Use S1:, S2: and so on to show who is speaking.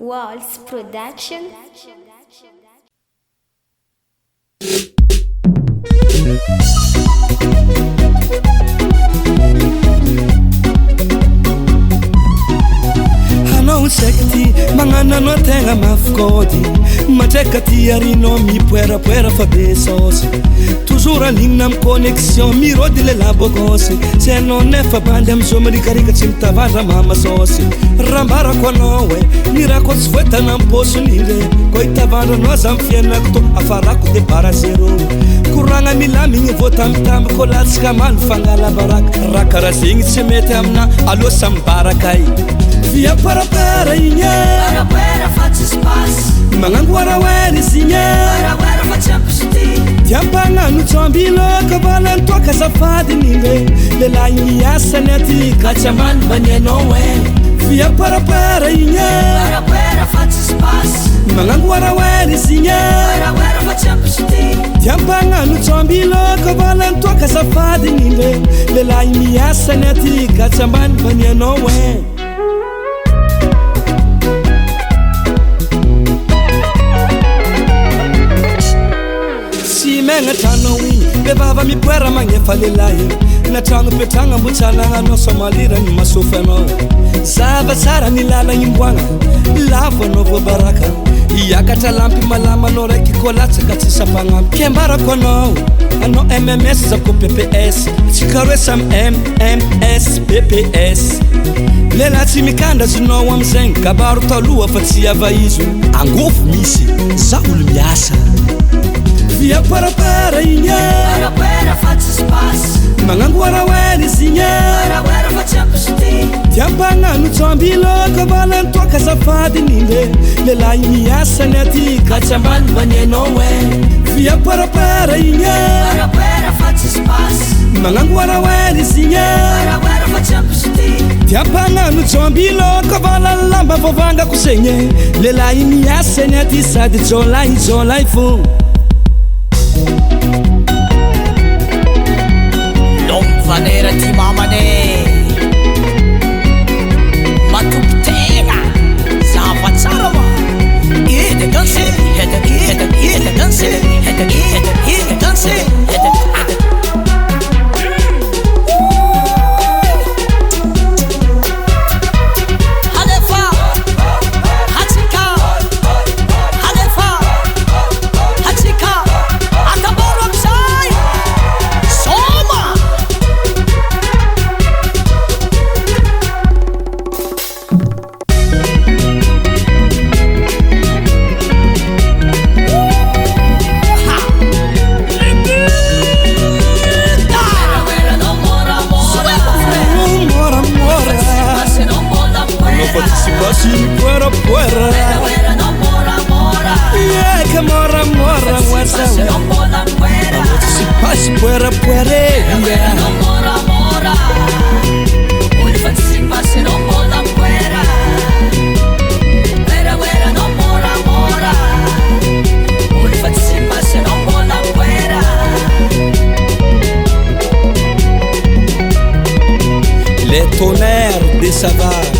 S1: Waltz Production.
S2: Hanao sekty magnanano tegna mafykody matreka ty arino mipoerapoera fa be sosy toujours alignina am connexion mirody le labokosy sy anao nefa bandy amizao marikarika tsy mitavandra mama sosy rambarako anao e mirako tsy voetana amposony re ko hitavandranao za mi fiainako to afarako de bara zero koragna milamigny vo tamitamby ko latsika malo fangalabaraka raha karaha zegny tsy mety amina aloha sambarakay via parapara igny
S3: Parapara fa tsy space
S2: magnangoaraoera izy igny
S3: Parapara fa tsy ampisity
S2: tiampagnano tsambiloko valantoaka zafady ningre lelahy miasany aty
S3: Ka tsy ambany banianao e
S2: via parapara igny
S3: Parapara fa tsy space
S2: magnangoaraoera izy igny
S3: Parapara fa tsy ampisity
S2: tiampagnano tsambiloko valantoaka zafady ningre lelahy miasany aty ka tsy ambany banianao e Trano igny bevava mipoera magnefa lelahy na tragno petragna mbo tsanagna somalirany masofy anao zava tsara ny lalagny imboagna lavo anao voabaraka iakatra lampy malama anao raiky kolatsaka tsy sapagnampy kembarako anao MMS zako PPS tsy karo hoe samy MMS PPS lela tsy mikandrazinao amizegny kabaro taloha fa tsy ava izo angofo misy za olo miasa via parapara igny
S3: Parapara fa tsy space
S2: magnangoaraoera izy igny
S3: Parapara fa tsy ampisity
S2: tiampagnano tsambiloko valantoaka zafady ningre lelahy miasany aty
S3: Ka tsy ambany banianao e
S2: via parapara igny
S3: Parapara fa tsy space
S2: magnangoaraoera izy igny
S3: Parapara fa tsy ampisity
S2: tiampagnano tsambiloko valalamba vovangako zegny lelahy miasany aty sady jolay fo
S3: Vanera ty mamane Matoky tegna Zava tsara ma Ede danse Ede danse Ede danse Halefa Hatsika Halefa Hatsika Akaboro amsay Soma
S2: Puera yeah, que mora guasa si pasi puera yeah. Les tonnerres des savages